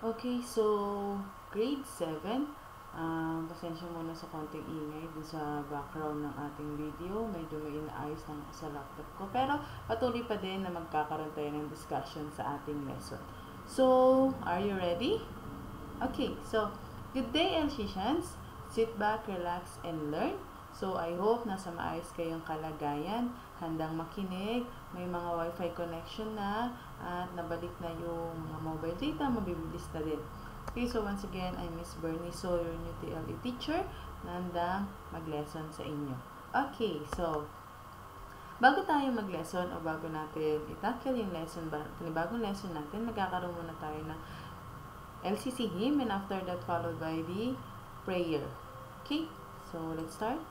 Okay, so grade 7. Pasensya muna sa konting ingay dun sa background ng ating video. Medyo may inaayos lang ako sa laptop ko. Pero patuloy pa din na magkakaroon tayo ng discussion sa ating lesson. So, are you ready? Okay, so good day, Elsicians. Sit back, relax, and learn. So, I hope nasa maayos kayong kalagayan, handang makinig, may mga wifi connection na, at nabalik na yung mga mobile data, mabibilis na din. Okay, so once again, I'm Miss Bernie, so your new TLE teacher, na handang mag-lesson sa inyo. Okay, so, bago tayo mag-lesson o bago natin itackle yung lesson, panibagong lesson natin, magkakaroon muna tayo ng LCC hymn, and after that followed by the prayer. Okay, so let's start.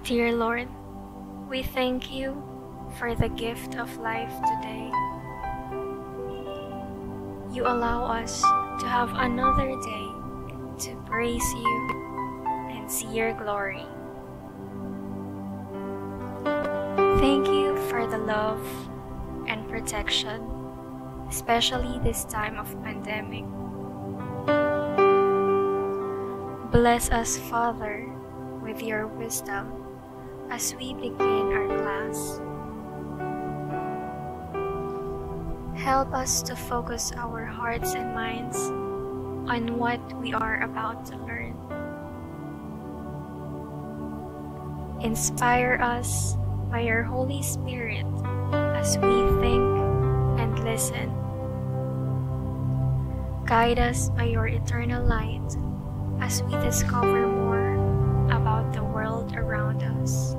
Dear Lord, we thank you for the gift of life today. You allow us to have another day to praise you and see your glory. Thank you for the love and protection, especially this time of pandemic. Bless us, Father, with your wisdom as we begin our class. Help us to focus our hearts and minds on what we are about to learn. Inspire us by your Holy Spirit as we think and listen. Guide us by your eternal light as we discover more about the world around us.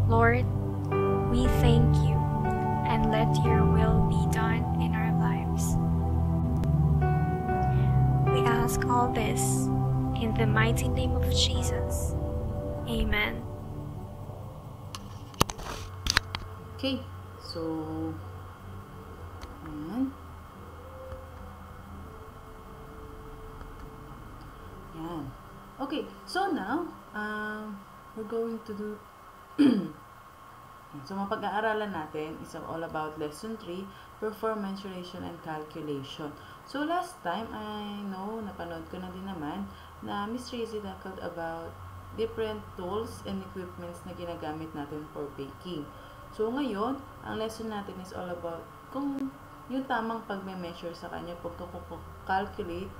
Lord, we thank you and let your will be done in our lives. We ask all this in the mighty name of Jesus. Amen. Okay, so, ayan. Yan. Okay, so now, we're going to do, so mapag-aaralan natin is all about lesson 3, perform mensuration and calculation. So last time, I know, napanood ko na din naman, na Miss Tracy tackled about different tools and equipments na ginagamit natin for baking. So ngayon, ang lesson natin is all about kung yung tamang pagme-measure sa kanya, pag-calculate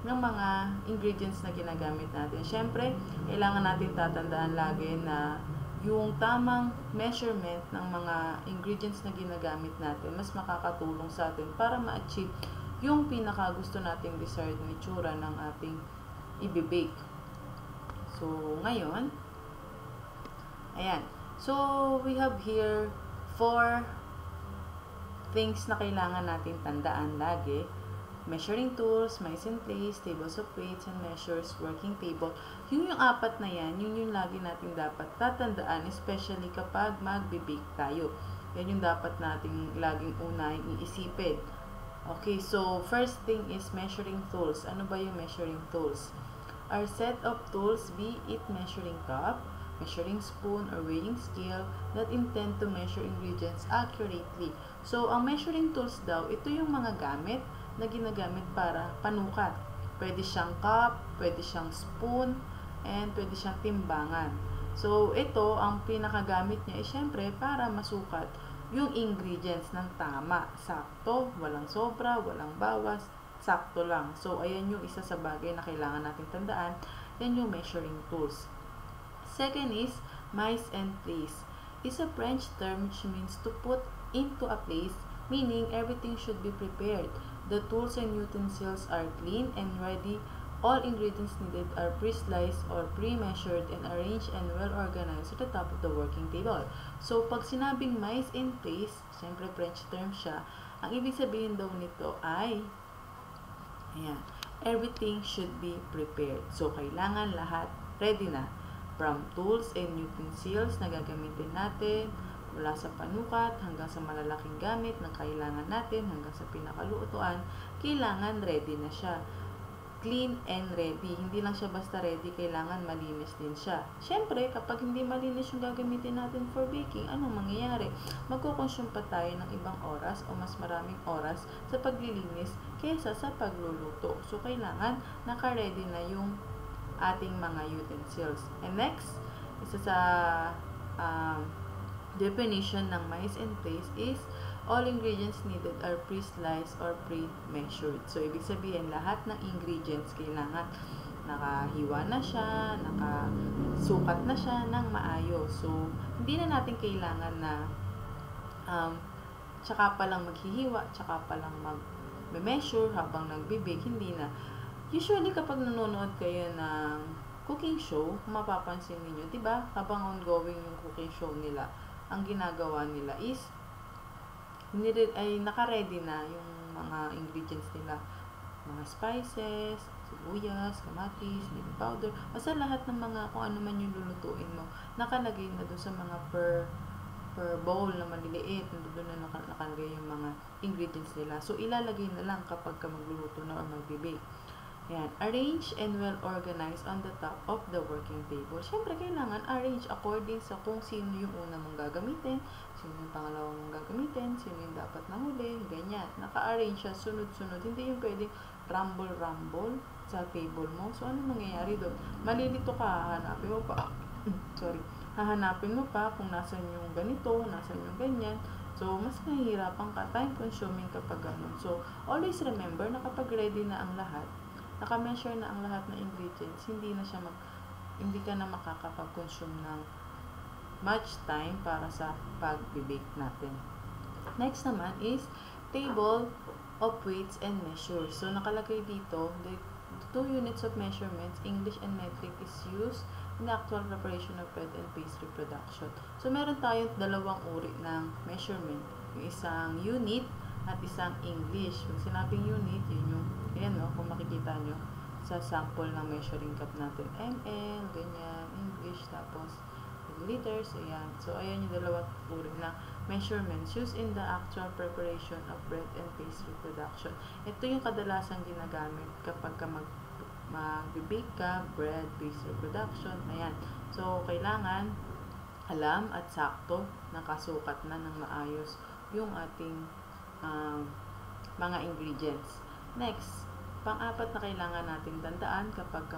ng mga ingredients na ginagamit natin. Siyempre, kailangan natin tatandaan lagi na yung tamang measurement ng mga ingredients na ginagamit natin, mas makakatulong sa atin para ma-achieve yung pinaka gusto nating desired na itsura ng ating i-bake. So, ngayon, ayan. So, we have here 4 things na kailangan natin tandaan lagi. Measuring tools, mise en place, tables of weights and measures, working table. Yung 4 na yan, yun yung lagi natin dapat tatandaan, especially kapag magbe-bake tayo. Yan yung dapat nating laging unahing iisipin. Okay, so first thing is measuring tools. Ano ba yung measuring tools? Our set of tools, be it measuring cup, measuring spoon, or weighing scale that intend to measure ingredients accurately. So, ang measuring tools daw, ito yung mga gamit na ginagamit para panukat. Pwede siyang cup, pwede siyang spoon, and pwede siyang timbangan. So, ito, ang pinakagamit niya ay syempre para masukat yung ingredients ng tama. Sakto, walang sobra, walang bawas, sakto lang. So, ayan yung isa sa bagay na kailangan natin tandaan. Yan yung measuring tools. Second is, mise en place. Is a French term which means to put into a place, meaning everything should be prepared. The tools and utensils are clean and ready. All ingredients needed are pre-sliced or pre-measured and arranged and well-organized at the top of the working table. So, pag sinabing mise en place, siyempre French term siya, ang ibig sabihin daw nito ay, ayan, everything should be prepared. So, kailangan lahat ready na. From tools and utensils na gagamitin natin, mula sa panukat hanggang sa malalaking gamit na kailangan natin hanggang sa pinakalutuan, kailangan ready na siya. Clean and ready. Hindi lang siya basta ready, kailangan malinis din siya. Siyempre, kapag hindi malinis yung gagamitin natin for baking, anong mangyayari? Magkukonsume pa tayo ng ibang oras o mas maraming oras sa paglilinis kaysa sa pagluluto. So, kailangan naka-ready na yung ating mga utensils. And next, isa sa definition ng mise en place is all ingredients needed are pre-sliced or pre-measured. So, ibig sabihin, lahat ng ingredients kailangan nakahiwa na siya, nakasukat na siya ng maayos. So, hindi na natin kailangan na tsaka pa lang maghihiwa, tsaka pa lang mag-measure habang nagbe-bake. Hindi na. Usually, kapag nanonood kayo ng cooking show, mapapansin niyo, 'di ba? Habang ongoing yung cooking show nila, ang ginagawa nila is naka-ready na yung mga ingredients nila. Mga spices, sibuyas, kamatis, baby powder, basta lahat ng mga kung ano man yung lulutuin mo, nakalagay na doon sa mga per bowl na maliliit, doon na nakalagay yung mga ingredients nila. So, ilalagay na lang kapag ka magluluto na or magbe-bake. Ayan, arrange and well organized on the top of the working table. Siyempre, kailangan arrange according sa kung sino yung una mong gagamitin, sino yung pangalawa mong gagamitin, sino yung dapat nahuli, ganyan. Naka-arrange siya, sunod-sunod. Hindi yung pwedeng rumble-rumble sa table mo. So, ano mangyayari doon? Malilito ka, hahanapin mo pa. Hahanapin mo pa kung nasan yung ganito, nasan yung ganyan. So, mas nahihirapan ka, time-consuming kapag ganun. So, always remember na kapag ready na ang lahat, naka-measure na ang lahat ng ingredients, hindi ka na makakapag-consume ng much time para sa pag-bake natin. Next naman is table of weights and measures. So, nakalagay dito, the 2 units of measurements, English and metric, is used in the actual preparation of bread and pastry production. So, meron tayong dalawang uri ng measurement. Yung isang unit at isang English. Pag sinabing unit, yun yung, ayan no, kung makikita nyo sa sample ng measuring cup natin, ml, ganyan, English, tapos liters, ayan. So, ayan yung dalawang uri ng measurements used in the actual preparation of bread and pastry production. Ito yung kadalasan ginagamit kapag ka mag-bake ka, bread, pastry production, ayan. So, kailangan alam at sakto, nakasukat na ng maayos yung ating mga ingredients. Next, pang-apat na kailangan natin tandaan kapag ka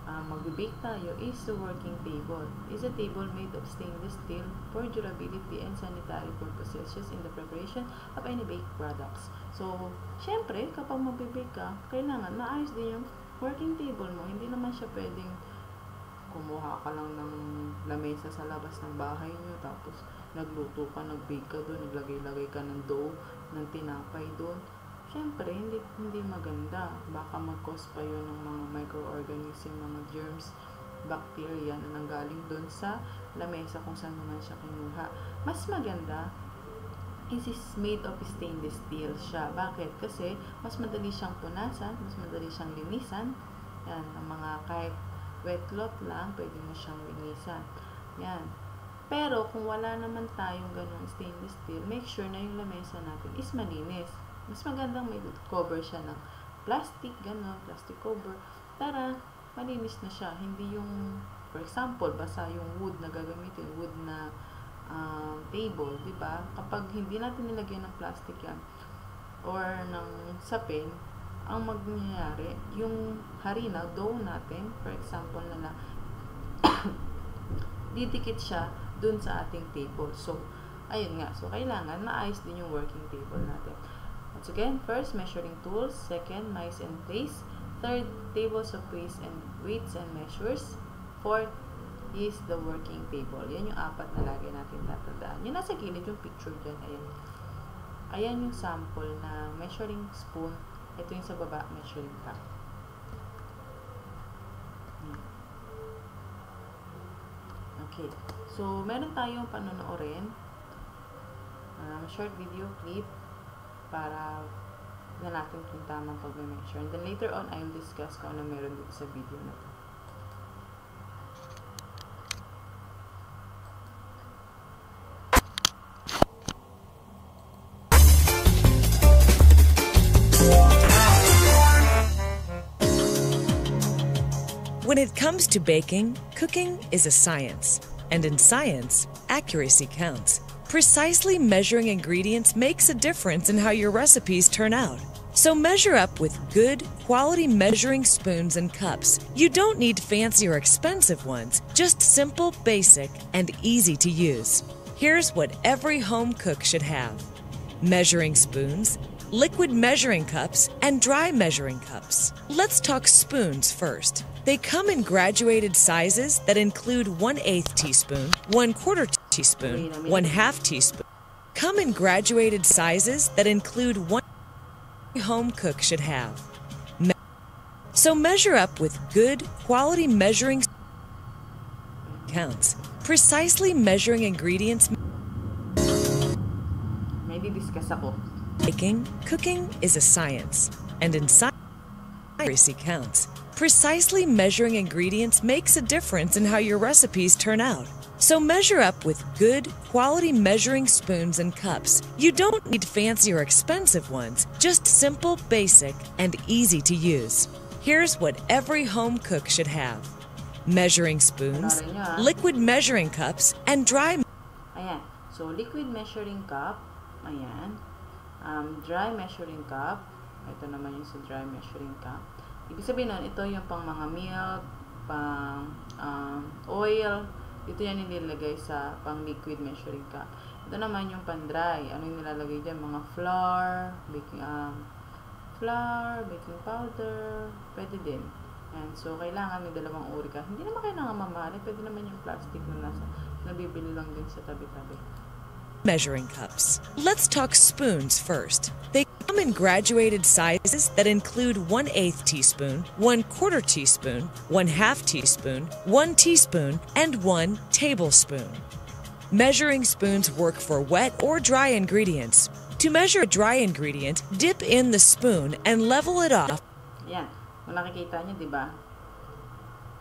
mag-bake tayo is the working table. Is a table made of stainless steel for durability and sanitary purposes used in the preparation of any baked products. So, syempre, kapag mag-bake ka, kailangan maayos din yung working table mo. Hindi naman siya pwedeng kumuha ka lang ng lamesa sa labas ng bahay nyo, tapos nagluto ka, nag-bake ka doon, naglagay-lagay ka ng dough, ng tinapay doon. Siyempre, hindi maganda. Baka mag-cause pa yun ng mga microorganism, mga germs, bacteria na nanggaling doon sa lamesa kung saan naman siya kinuha. Mas maganda, is made of stainless steel siya. Bakit? Kasi mas madali siyang punasan, mas madali siyang linisan. Yan, ang mga kahit wet cloth lang, pwede mo siyang linisan. Yan. Pero kung wala naman tayong ganung stainless steel, make sure na yung lamesa natin is malinis. Mas magandang may cover siya ng plastic, gano'n, plastic cover, para malinis na siya. Hindi yung, for example, basta yung wood na gagamitin, wood na table, di ba? Kapag hindi natin nilagyan ng plastic yan, or ng sapin, ang mangyayari, yung harina, dough natin, for example na lang, didikit siya dun sa ating table. So, ayun nga. So, kailangan maayos din yung working table natin. Once again, first, measuring tools. Second, mice and place. Third, tables of weights and measures. Fourth is the working table. Yan yung apat na lagi natin tatandaan. Yung nasa gilid yung picture dyan. Ayan. Ayan yung sample na measuring spoon. Ito yung sa baba, measuring cup. Okay. So, meron tayong panonoorin. Short video clip para na natin kung tamang pag-measure. And then later on, I'll discuss kung ano meron dito sa video na to. When it comes to baking, cooking is a science. And in science, accuracy counts. Precisely measuring ingredients makes a difference in how your recipes turn out. So measure up with good, quality measuring spoons and cups. You don't need fancy or expensive ones, just simple, basic, and easy to use. Here's what every home cook should have: measuring spoons, liquid measuring cups, and dry measuring cups. Let's talk spoons first. They come in graduated sizes that include 1/8 teaspoon, 1/4 teaspoon, 1/2 teaspoon. Come in graduated sizes that include one home cook should have. So measure up with good, quality measuring counts. Precisely measuring ingredients. May di-discuss ako. Baking, cooking is a science. And in science, accuracy counts. Precisely measuring ingredients makes a difference in how your recipes turn out. So measure up with good, quality measuring spoons and cups. You don't need fancy or expensive ones, just simple, basic, and easy to use. Here's what every home cook should have: measuring spoons, liquid measuring cups, and dry. Ayan. So, liquid measuring cup. Ayan. Dry measuring cup. Ito naman yung sa dry measuring cup. Ibig sabihin nun, ito yung pang mga milk, pang oil. Ito yan nilagay sa pang liquid measuring cup. Ito naman yung pan dry. Ano yung nilalagay dyan? Mga flour, baking powder, pwede din. And so, kailangan may dalawang uri ka. Hindi naman kailangan mamahalin. Pwede naman yung plastic na nabibili lang din sa tabi-tabi. Measuring cups. Let's talk spoons first. They come in graduated sizes that include 1/8 teaspoon, 1/4 teaspoon, 1/2 teaspoon, 1 teaspoon, and 1 tablespoon. Measuring spoons work for wet or dry ingredients. To measure a dry ingredient, dip in the spoon and level it off. Yan. Kung nakikita nyo, di ba?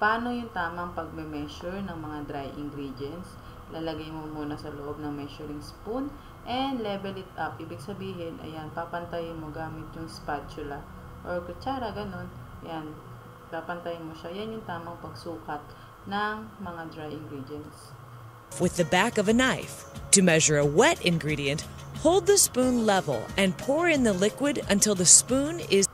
Paano yung tamang pagme-measure ng mga dry ingredients? Lalagay mo muna sa loob ng measuring spoon and level it up. Ibig sabihin, ayan, papantayin mo gamit yung spatula or kutsara, ganun. Ayan, papantayin mo siya. Yan yung tamang pagsukat ng mga dry ingredients. With the back of a knife. To measure a wet ingredient, hold the spoon level and pour in the liquid until the spoon is...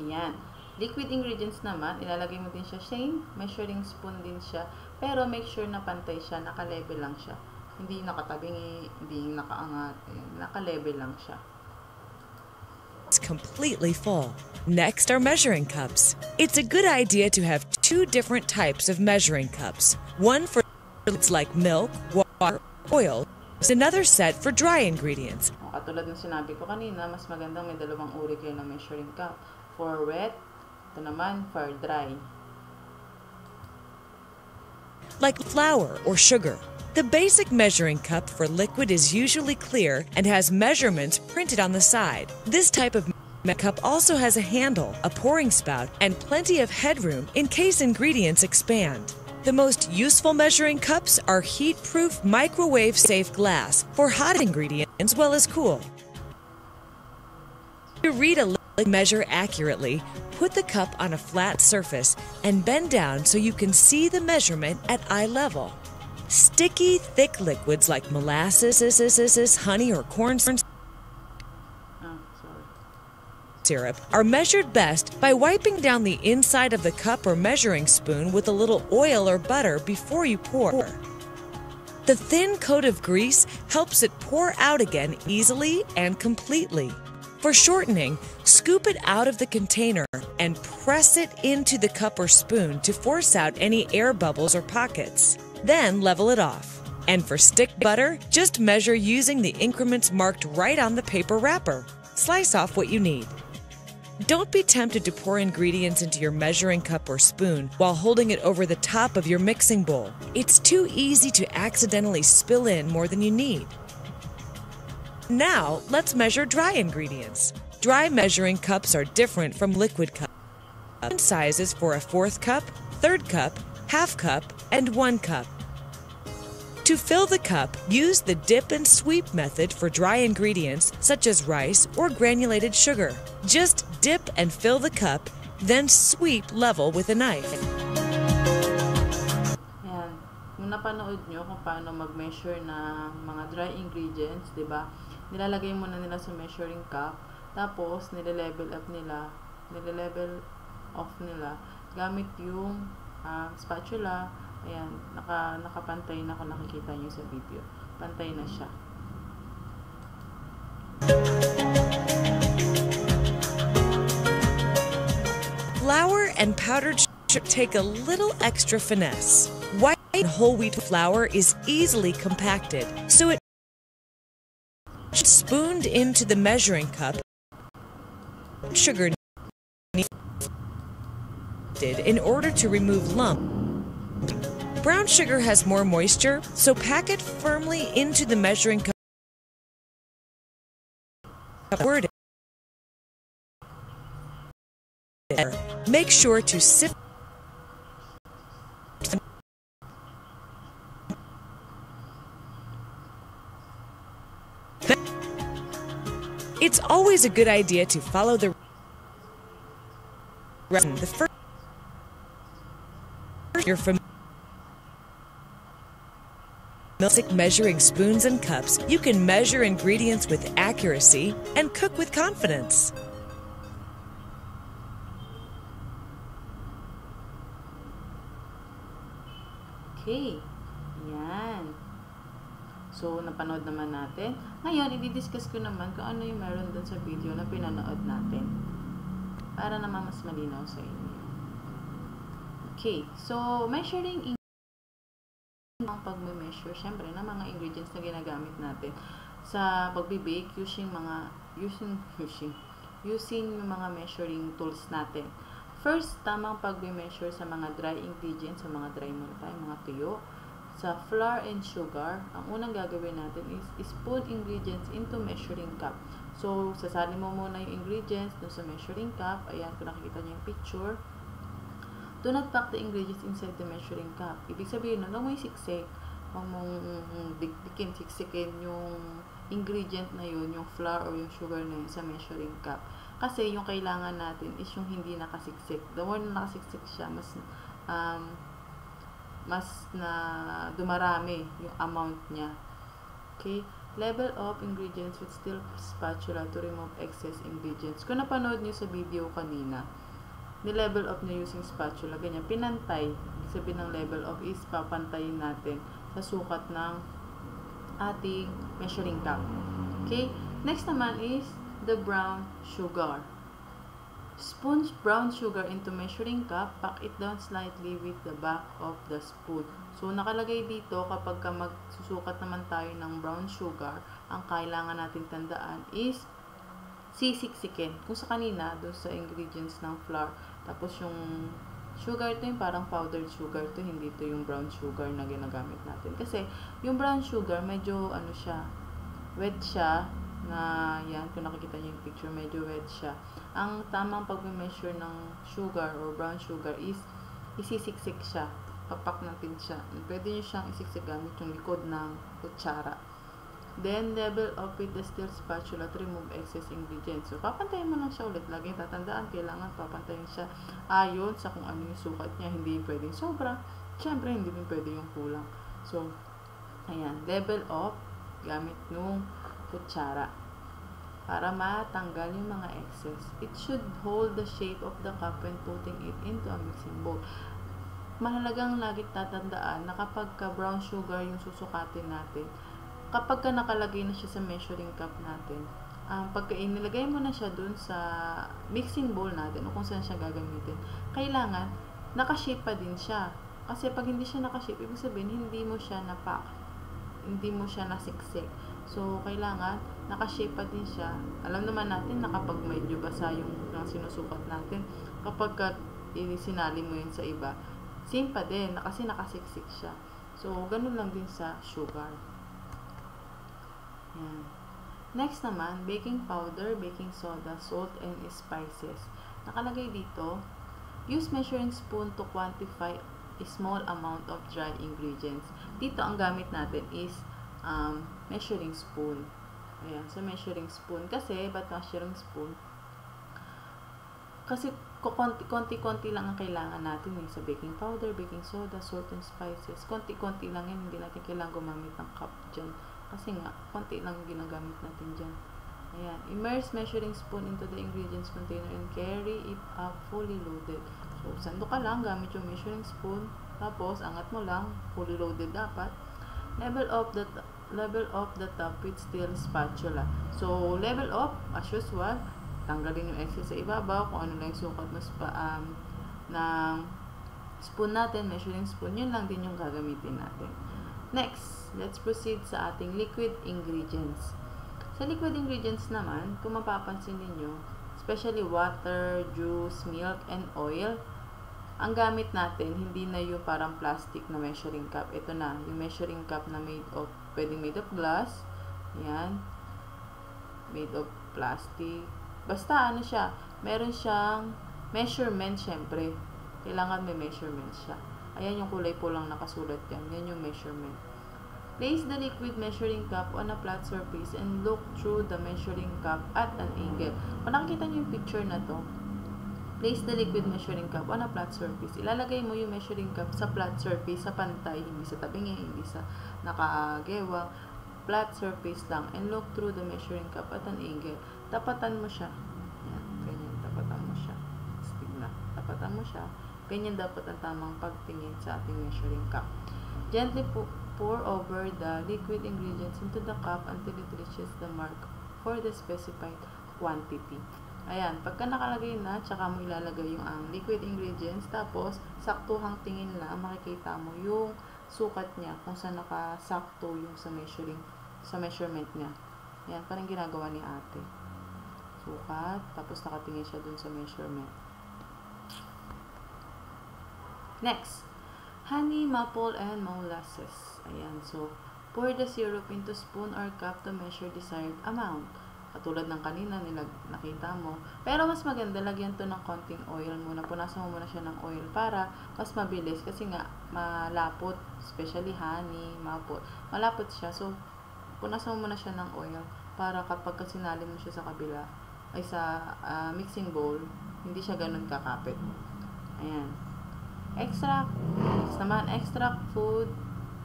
Ayan. Liquid ingredients naman, ilalagay mo din siya same, measuring spoon din siya, pero make sure na pantay siya, naka-level lang siya. Hindi nakatabingi, hindi nakaangat, ayan, naka-level lang siya. completely full. Next are measuring cups. It's a good idea to have 2 different types of measuring cups. One for liquids like milk, water, oil, another set for dry ingredients. Katulad ng sinabi ko kanina, mas magandang may dalawang uri kayo ng measuring cup. For wet, ito naman for dry. Like flour or sugar. The basic measuring cup for liquid is usually clear and has measurements printed on the side. This type of cup also has a handle, a pouring spout, and plenty of headroom in case ingredients expand. The most useful measuring cups are heat-proof, microwave-safe glass for hot ingredients as well as cool. To read a liquid measure accurately, put the cup on a flat surface and bend down so you can see the measurement at eye level. Sticky, thick liquids like molasses, honey, or corn syrup are measured best by wiping down the inside of the cup or measuring spoon with a little oil or butter before you pour. The thin coat of grease helps it pour out again easily and completely. For shortening, scoop it out of the container and press it into the cup or spoon to force out any air bubbles or pockets. Then level it off. And for stick butter, just measure using the increments marked right on the paper wrapper. Slice off what you need. Don't be tempted to pour ingredients into your measuring cup or spoon while holding it over the top of your mixing bowl. It's too easy to accidentally spill in more than you need. Now, let's measure dry ingredients. Dry measuring cups are different from liquid cups. Sizes for a 4th cup, 3rd cup, half cup, and 1 cup. To fill the cup, use the dip and sweep method for dry ingredients such as rice or granulated sugar. Just dip and fill the cup, then sweep level with a knife. Ayan. Kung napanood nyo kung paano mag-measure na mga dry ingredients, di ba? Nilalagay muna nila sa measuring cup, tapos nile-level off nila gamit yung spatula. Ayan, nakapantay na kung nakikita nyo sa video. Pantay na siya. Flour and powdered sugar take a little extra finesse. White and whole wheat flour is easily compacted, so it spooned into the measuring cup. Sugar needed in order to remove lumps. Brown sugar has more moisture, so pack it firmly into the measuring cup. Make sure to sift. It's always a good idea to follow the first. You're familiar. Measuring spoons and cups, you can measure ingredients with accuracy and cook with confidence. Okay. Yan. So, napanood naman natin. Ngayon, i-discuss ko naman kung ano yung meron dun sa video na pinanood natin. Para naman mas malinaw sa inyo. Okay. So, measuring ang pag-measure, syempre, na mga ingredients na ginagamit natin sa pagbe-bake using yung mga measuring tools natin. First, tamang pag-measure sa mga dry ingredients, sa mga dry muna tayo, mga tuyo. Sa flour and sugar, ang unang gagawin natin is spoon ingredients into measuring cup. So, sasali mo muna yung ingredients dun sa measuring cup. Ayan, kung nakikita niyo yung picture. Do not pack the ingredients inside the measuring cup. Ibig sabihin, huwag mo isiksik. Huwag mong siksikin yung ingredient na yun, yung flour or yung sugar na yun sa measuring cup. Kasi yung kailangan natin is yung hindi nakasiksik. The more na nakasiksik siya, mas na dumarami yung amount niya. Okay? Level of ingredients with steel spatula to remove excess ingredients. Kung napanood nyo sa video kanina, ni-level up nyo using spatula, ganyan, pinantay. Ibig sabihin ng level up is papantayin natin sa sukat ng ating measuring cup. Okay? Next naman is the brown sugar. Spoon brown sugar into measuring cup, pack it down slightly with the back of the spoon. So, nakalagay dito kapag magsusukat naman tayo ng brown sugar, ang kailangan natin tandaan is sisiksikin. Kung sa kanina, doon sa ingredients ng flour, tapos yung sugar to yung parang powdered sugar to, hindi to yung brown sugar na ginagamit natin. Kasi, yung brown sugar, medyo siya, wet siya, na yan, kung nakikita niyo yung picture, medyo wet siya. Ang tamang pag-measure ng sugar or brown sugar is isisiksik siya. Papak natin siya. Pwede niyo siyang isiksik gamit yung likod ng kutsara. Then, level up with the steel spatula to remove excess ingredients. So, papantayin mo lang siya ulit. Laging tatandaan, kailangan papantayin siya ayon sa kung ano yung sukat niya. Hindi pwedeng sobra. Siyempre, hindi din pwede yung kulang. So, ayan. Level up gamit nung kutsara para matanggal yung mga excess. It should hold the shape of the cup when putting it into a mixing bowl. Mahalagang lagi tatandaan na kapag brown sugar yung susukatin natin, kapag nakalagay na siya sa measuring cup natin, pagka inilagay mo na siya dun sa mixing bowl natin o kung saan siya gagamitin, kailangan nakashape pa din siya. Kasi pag hindi siya nakashape, ibig sabihin hindi mo siya napak, hindi mo siya nasiksik. So, kailangan nakashape pa din siya. Alam naman natin na kapag medyo basa yung sinusukat natin, kapag sinali mo yun sa iba, same pa din, kasi nakasiksik siya. So, ganun lang din sa sugar. Yan. Next naman, baking powder, baking soda, salt, and spices. Nakalagay dito, use measuring spoon to quantify a small amount of dry ingredients. Dito, ang gamit natin is measuring spoon. Ayan, so measuring spoon. Kasi, ba't measuring spoon? Kasi, konti-konti lang ang kailangan natin sa baking powder, baking soda, salt, and spices. Konti-konti lang yan. Hindi natin kailangan gumamit ng cup dyan. Kasi nga, konti lang ginagamit natin dyan. Ayan. Immerse measuring spoon into the ingredients container and carry it up fully loaded. So, sando ka lang, gamit yung measuring spoon. Tapos, angat mo lang, fully loaded dapat. Level up the top with steel spatula. So, level up, as usual, tanggalin yung excess sa ibabaw, kung ano lang yung sukat ng spoon natin, measuring spoon, yun lang din yung gagamitin natin. Next, let's proceed sa ating liquid ingredients. Sa liquid ingredients naman, kung mapapansin ninyo, especially water, juice, milk, and oil, ang gamit natin, hindi na yung parang plastic na measuring cup. Ito na, yung measuring cup na pwedeng made of glass. Yan. Made of plastic. Basta siya, meron siyang measurement syempre. Kailangan may measurement siya. Ayan yung kulay pulang nakasulat yan. Yan yung measurement. Place the liquid measuring cup on a flat surface and look through the measuring cup at an angle. Kung nakikita niyo yung picture na to, place the liquid measuring cup on a flat surface. Ilalagay mo yung measuring cup sa flat surface, sa pantay, hindi sa tabingi, hindi sa nakagewang. Flat surface lang. And look through the measuring cup at an angle. Tapatan mo siya. Yan, ganyan. Tapatan mo siya. Stigma. Tapatan mo siya. Ganyan dapat ang tamang pagtingin sa ating measuring cup. Gently pour over the liquid ingredients into the cup until it reaches the mark for the specified quantity. Ayan, pagka nakalagay na, tsaka mo ilalagay yung liquid ingredients, tapos saktuhang tingin lang, makikita mo yung sukat niya, kung saan nakasakto yung sa measurement niya. Ayan, parang ginagawa ni ate. Sukat, tapos nakatingin siya dun sa measurement. Next, honey, maple, and molasses. Ayan, so, pour the syrup into spoon or cup to measure desired amount. Katulad ng kanina, nakita mo. Pero mas maganda, lagyan to ng konting oil muna. Punasan mo muna siya ng oil para mas mabilis. Kasi nga, malapot. Especially honey, maple. Malapot siya. So, punasan mo muna siya ng oil para kapag sinali mo siya sa kabila, ay sa mixing bowl, hindi siya ganun kakapit. Ayan. Extract. Next naman, extract food,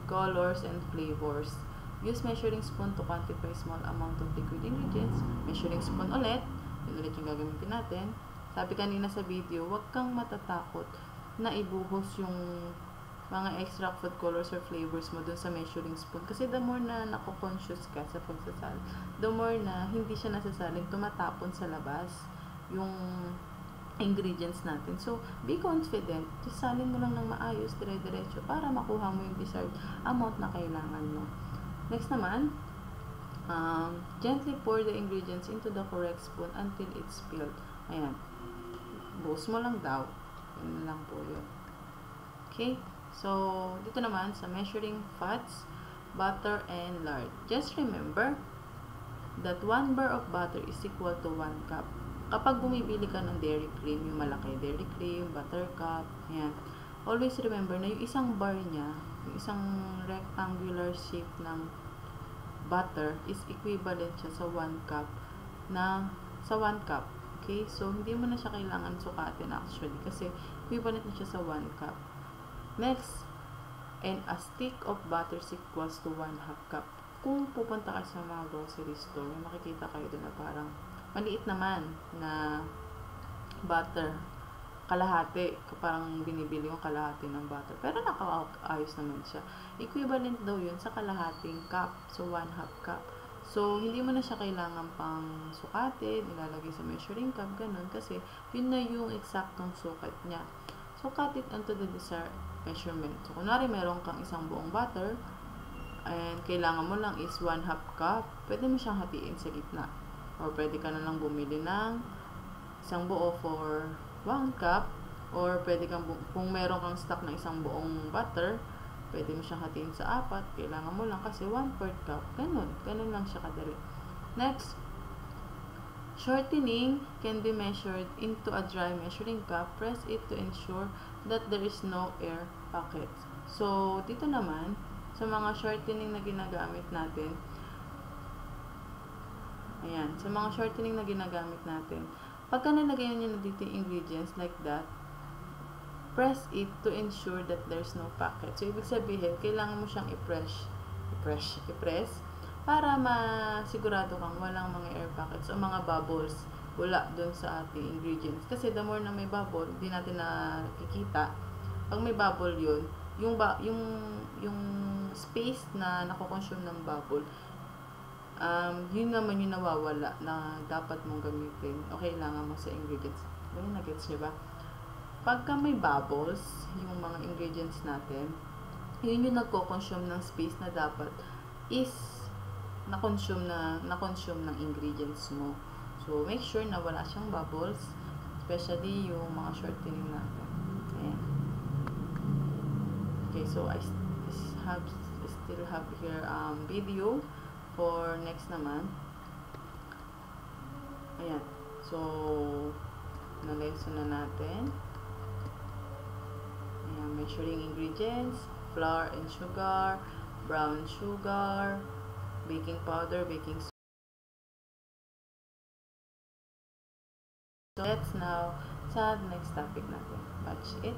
colors, and flavors. Use measuring spoon to quantify small amount of liquid ingredients. Measuring spoon ulit. Yun ulit yung gagamitin natin. Sabi kanina sa video, huwag kang matatakot na ibuhos yung mga extract food colors or flavors mo dun sa measuring spoon. Kasi the more na nako-conscious ka sa pagsasal, the more na hindi siya nasasaling, tumatapon sa labas yung ingredients natin. So, be confident. Just salin mo lang ng maayos, dire-diretso, para makuha mo yung desired amount na kailangan mo. Next naman, gently pour the ingredients into the correct spoon until it's filled. Ayan. Buhos mo lang daw. Yun lang po yun. Okay? So, dito naman sa measuring fats, butter, and lard. Just remember that 1 bar of butter is equal to 1 cup. Kapag bumibili ka ng dairy cream, yung malaki, dairy cream, buttercup, yan. Always remember na yung isang bar niya, yung isang rectangular shape ng butter is equivalent siya sa 1 cup sa 1 cup. Okay? So, hindi mo na siya kailangan sukatin actually kasi equivalent na siya sa 1 cup. Next, and a stick of butter is equals to 1/2 cup. Kung pupunta ka sa mga grocery store, may makikita kayo doon na parang maliit naman na butter. Kalahati. Parang binibili yung kalahati ng butter. Pero nakaayos naman siya. Equivalent daw yun sa kalahating cup. So, 1/2 cup. So, hindi mo na siya kailangan pang sukatin, ilalagay sa measuring cup, ganun. Kasi, yun na yung eksaktong sukat niya. So, cut it onto the desired measurement. So, kunwari, meron kang isang buong butter, and kailangan mo lang is 1/2 cup, pwede mo siyang hatiin sa gitna. Or pwede ka na lang bumili ng isang buo for 1 cup, or pwede kang, kung meron kang stock na isang buong butter, pwede mo siyang hatiin sa 4, kailangan mo lang kasi 1/4 cup. Ganun lang siya kadali. Next, shortening can be measured into a dry measuring cup. Press it to ensure that there is no air pockets. So, dito naman, sa mga shortening na ginagamit natin, ayan, sa mga shortening na ginagamit natin, pagka nalagay nyo na dito yung ingredients like that, press it to ensure that there's no pocket. So, ibig sabihin, kailangan mo siyang i-press para masigurado kang walang mga air pockets o mga bubbles wala dun sa ating ingredients. Kasi the more na may bubble, hindi natin nakikita. Pag may bubble yun, yung space na nakoconsume ng bubble, yun naman yung nawawala na dapat mong gamitin o kailangan mo sa ingredients. Ganun, na-gets nyo ba? Pagka may bubbles, yung mga ingredients natin, yun yung nagko-consume ng space na dapat is na-consume ng ingredients mo. So, make sure na wala siyang bubbles, especially yung mga shortening natin. Ayan. Okay, so I still have here video for next naman. Ayan. So, na-lesson na natin. Ayan, measuring ingredients, flour and sugar, brown sugar, baking powder, baking soda. So, let's now sa next topic natin. Batch it.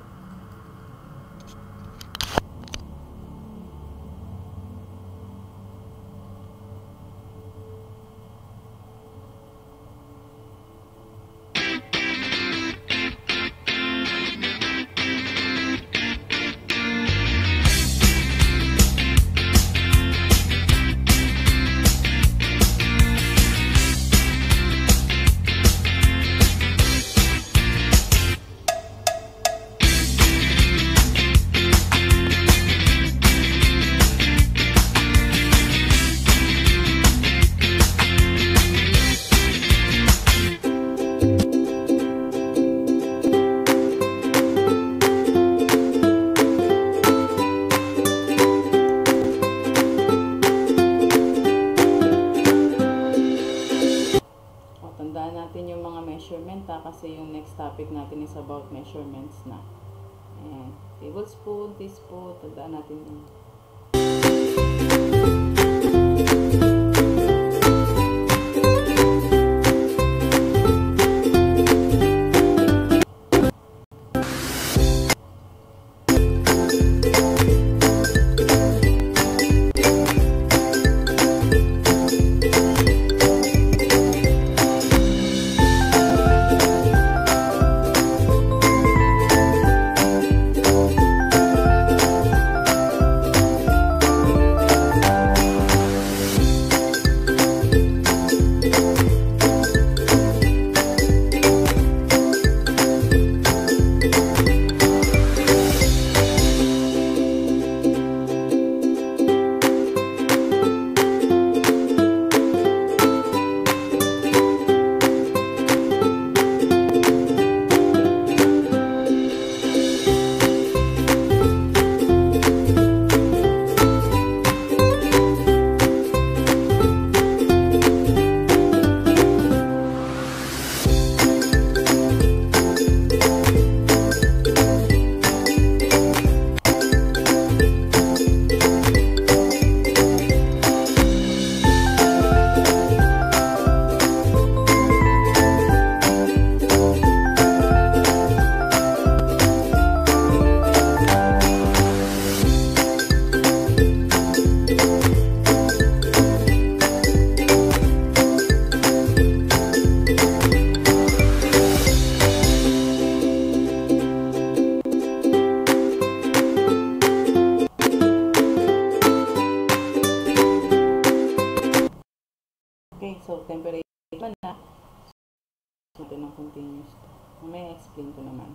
Kasi yung next topic natin is about measurements na. Ayan. Tablespoon, teaspoon, tandaan natin yun. natin ng continuous. Mamaya explain ko naman.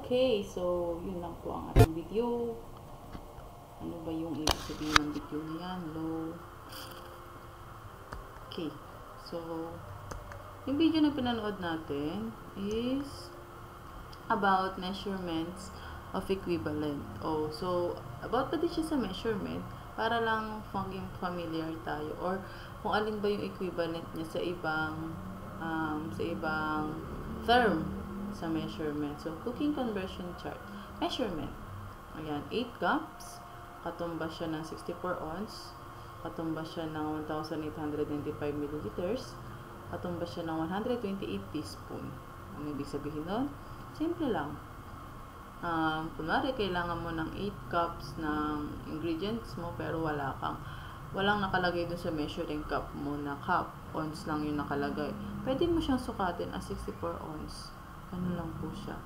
Okay, so yun lang po ang ating video. Ano ba yung ibig sabihin ng video niyan? Hello? Okay, so yung video na pinanood natin is about measurements of equivalent. So about pa din siya sa measurement para lang maging familiar tayo or kung alin ba yung equivalent niya sa ibang term sa measurement. So, cooking conversion chart. Measurement. Ayan, 8 cups. Katumbas siya ng 64 ounce. Katumbas siya ng 1,895 milliliters. Katumbas siya ng 128 teaspoon. Ano ibig sabihin nun? Simple lang. Kunwari, kailangan mo ng 8 cups ng ingredients mo pero walang nakalagay dun sa measuring cup mo na cup. Ounce lang yung nakalagay. Pwede mo siyang sukatin as 64 ounce. Ano lang po siya.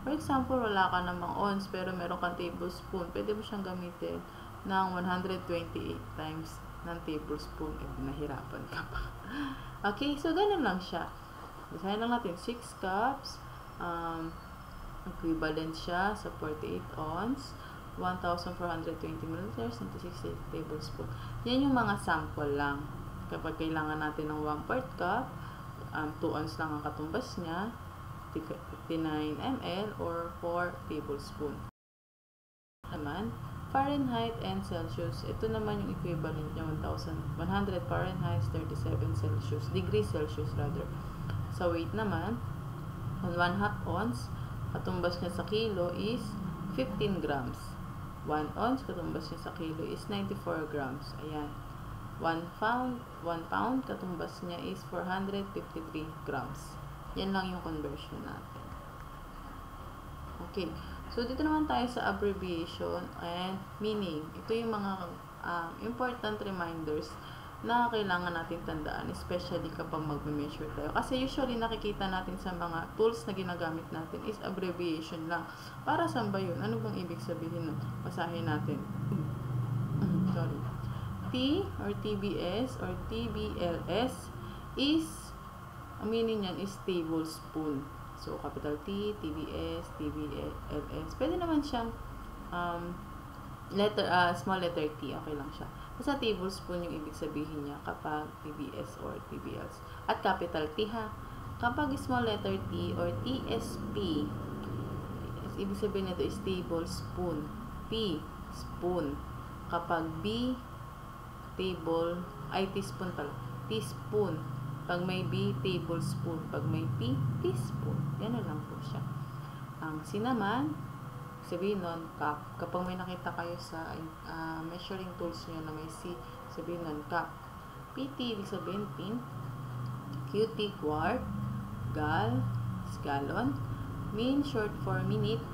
For example, wala ka namang ounce pero meron kang tablespoon. Pwede mo siyang gamitin ng 128 times ng tablespoon. Nahirapan ka pa. Okay, so ganun lang siya. Basahin lang natin. 6 cups. Equivalent siya sa 48 ounce. 1,420 milliliters into 60 tablespoon. Yan yung mga sample lang. Kapag kailangan natin ng 1/4 cup, 2 ounce lang ang katumbas niya, 59 ml or 4 tablespoon. Naman, Fahrenheit and Celsius. Ito naman yung equivalent niya, 1,100 Fahrenheit, 37 Celsius. Degrees Celsius rather. Sa weight naman, 1/2 ounce, katumbas niya sa kilo is 15 grams. 1 ounce, katumbas niya sa kilo is 94 grams. Ayan. 1 pound, katumbas niya is 453 grams. Yan lang yung conversion natin. Okay. So, dito naman tayo sa abbreviation and meaning. Ito yung mga important reminders na kailangan natin tandaan, especially kapag mag-measure tayo. Kasi usually nakikita natin sa mga tools na ginagamit natin is abbreviation lang. Para saan ba yun? Ano bang ibig sabihin nun? Basahin natin. Sorry. T or TBS or TBLS is ang meaning niyan is tablespoon. So, capital T, TBS, TBLS. Pwede naman siyang small letter T. Okay lang siya. Basta tablespoon yung ibig sabihin niya kapag TBS or TBLS. At capital T ha. Kapag small letter T or TSP, ibig sabihin nito is tablespoon. P, spoon. Kapag B, table, ay teaspoon pala. Teaspoon. Pag may B, tablespoon. Pag may P, teaspoon. Ganun lang po siya. Ang C naman, sabihin nun, cup. Kapag may nakita kayo sa measuring tools nyo na may C, sabihin nun, cup. PT, ibig sabihin, pin. QT, quart. Gal, gallon. Min, short for minute.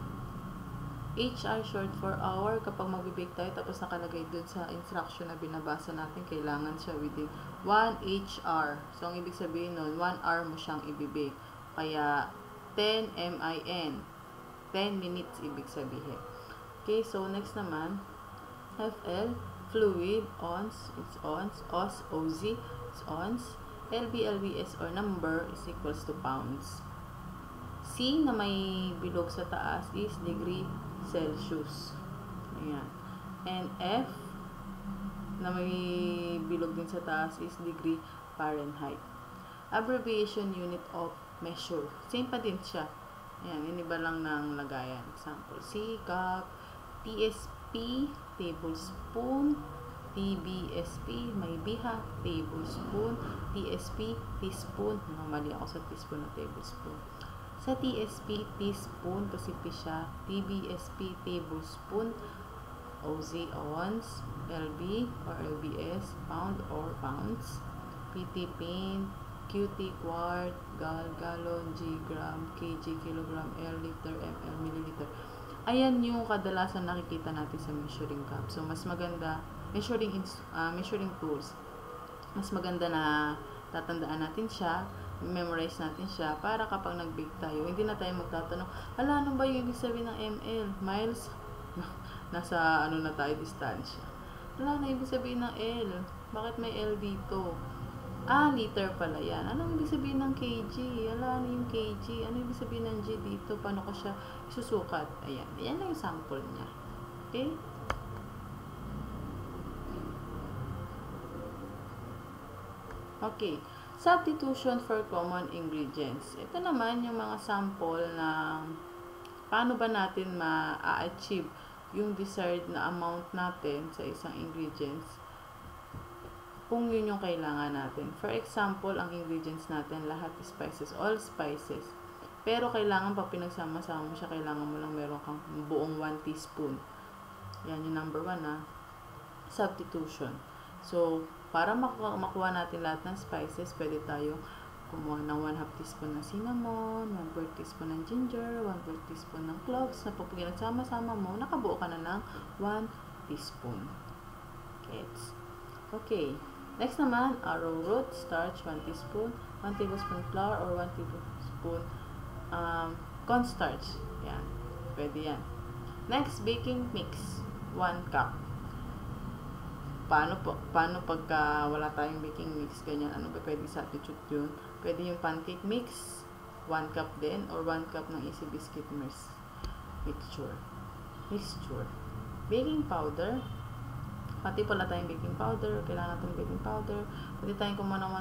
HR short for hour. Kapag magbibake tayo, tapos nakalagay dun sa instruction na binabasa natin, kailangan siya within 1 HR. So, ang ibig sabihin nun, 1 hour mo siyang ibibake. Kaya, 10 MIN. 10 minutes ibig sabihin. Okay, so next naman, FL, fluid, ons, it's ons, os, OZ, it's ons, LB, LBS, or number is equals to pounds. C na may bilog sa taas is degree Celsius. Ayan. And F na may bilog din sa taas is degree Fahrenheit. Abbreviation unit of measure. Same pa din siya. Ayan, iniba lang ng lagayan. Example, C, cup, TSP, tablespoon, TBSP, may biha, tablespoon, TSP, teaspoon. Mali ako sa teaspoon na tablespoon. Sa TSP, teaspoon, kasi P siya. TBSP, tablespoon. OZ, ounce. LB or LBS, pound or pounds. PT, pint. QT, quart. Gal, gallon. G, gram. kg, kilogram. L, liter. ml, milliliter. Ayan yung kadalasan nakikita natin sa measuring cup. So, mas maganda, measuring tools. Mas maganda na tatandaan natin siya, memorize natin siya, para kapag nag-bake tayo, hindi na tayo magtatanong, ano ba yung ibig sabihin ng ml? Miles? Nasa ano na tayo, distansya. Ano ibig sabihin ng L? Bakit may L dito? Liter pala yan. Ano ibig sabihin ng kg? Ano yung kg? Ano ibig sabihin ng G dito? Paano ko siya isusukat? Ayan. Yan lang yung sample niya. Okay? Okay. Substitution for common ingredients. Ito naman yung mga sample na paano ba natin ma-achieve yung desired na amount natin sa isang ingredients kung yun yung kailangan natin. For example, ang ingredients natin, lahat spices, all spices. Pero kailangan pa pinagsama-sama mo siya, kailangan mo lang meron kang buong 1 teaspoon. Yan yung number 1 substitution. So, para makuha natin lahat ng spices, pwede tayo kumuha ng 1/2 teaspoon ng cinnamon, 1/4 teaspoon ng ginger, 1/4 teaspoon ng cloves, na pag pinagsama-sama mo, nakabuo ka na ng 1 teaspoon. Okay. Next naman, arrowroot, starch, 1 teaspoon, 1 tablespoon flour, or 1 tablespoon cornstarch. Yan. Pwede yan. Next, baking mix, 1 cup. Paano pagka wala tayong baking mix, ganyan, ano ba pwede substitute yun? Pwede yung pancake mix, 1 cup din, or 1 cup ng easy biscuit mixture. Baking powder, pati pala tayong baking powder, kailangan natin baking powder. Pwede tayong kumuha ng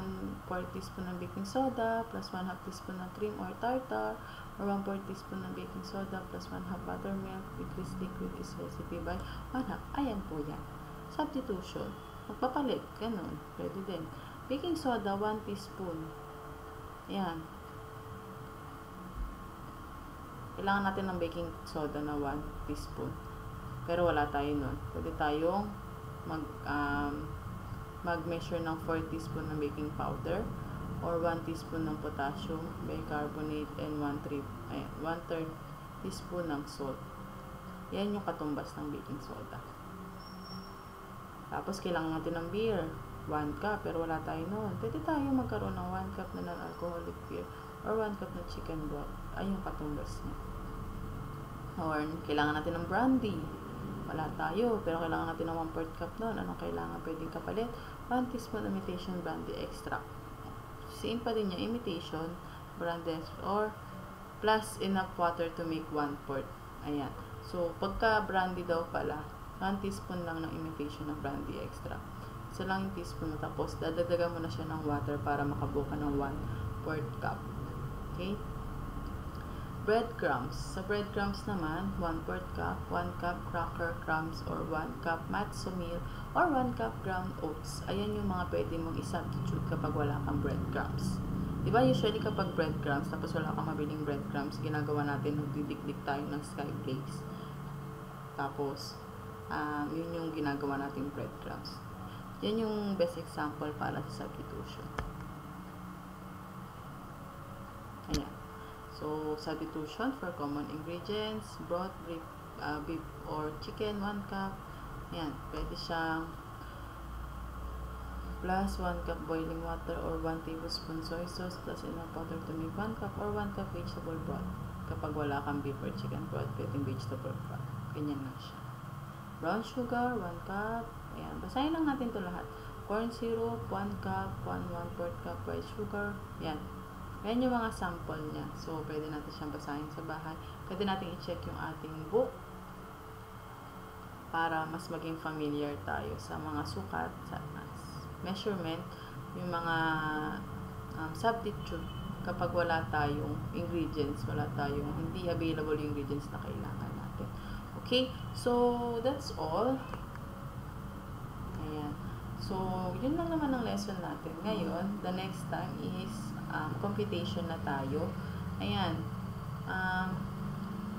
1/4 teaspoon ng baking soda, plus 1/2 teaspoon ng cream or tartar, or 1/4 teaspoon ng baking soda, plus 1/2 buttermilk, with this liquid is recipe by 1/2. Ayan po yan. Substitution. Magpapalit. Ganun. Pwede din. Baking soda, 1 teaspoon. Yan. Kailangan natin ng baking soda na 1 teaspoon. Pero wala tayo nun. Pwede tayong mag-measure ng 4 teaspoon ng baking powder, or 1 teaspoon ng potassium bicarbonate, and 1/3 teaspoon ng salt. Yan yung katumbas ng baking soda. Tapos, kailangan natin ng beer. 1 cup, pero wala tayo noon. Pwede tayo magkaroon ng 1 cup na non-alcoholic beer, or 1 cup na chicken broth. Ay, yung katumbas niya. Or, kailangan natin ng brandy. Wala tayo, pero kailangan natin ng 1/4 cup noon. Anong kailangan? Pwedeng kapalit? 1 teaspoon imitation brandy extract. Same pa din yung imitation brandy, or plus enough water to make 1/4. Ayan. So, pagka brandy daw pala, 1 teaspoon lang ng imitation ng brandy extra. Isa lang yung teaspoon mo, tapos dadagdagan mo na siya ng water para makabuo ka ng 1/4 cup. Okay? Breadcrumbs. Sa breadcrumbs naman, 1/4 cup, 1 cup cracker crumbs, or 1 cup matzo meal, or 1 cup ground oats. Ayan yung mga pwede mong i-substitute kapag wala kang breadcrumbs. Diba, usually kapag breadcrumbs, tapos wala kang mabiling breadcrumbs, ginagawa natin, nagdidikdik tayo ng sky flakes. Tapos, yun yung ginagawa nating breadcrumbs. Yan yung best example para sa substitution. Ayan. So, substitution for common ingredients, broth, beef or chicken, 1 cup. Ayan, pwede siyang plus 1 cup boiling water or 1 tablespoon soy sauce plus enough water to make 1 cup or 1 cup vegetable broth. Kapag wala kang beef or chicken broth, pwedeng vegetable broth. Ganyan lang siya. Brown sugar, 1 cup. Ayan, basahin lang natin to lahat. Corn syrup, 1 cup, 1/4 cup white sugar. Ayan. Ayan yung mga sample niya. So, pwede natin siyang basahin sa bahay. Pwede natin i-check yung ating book para mas maging familiar tayo sa mga sukat, sa measurement, yung mga substitute kapag wala tayong ingredients, wala tayong hindi available yung ingredients na kailangan natin. Okay? So, that's all. Ayan. So, yun lang naman ang lesson natin. Ngayon, the next time is computation na tayo. Ayan.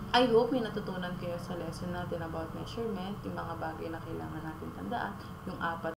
I hope may natutunan kayo sa lesson natin about measurement, yung mga bagay na kailangan natin tandaan, yung 4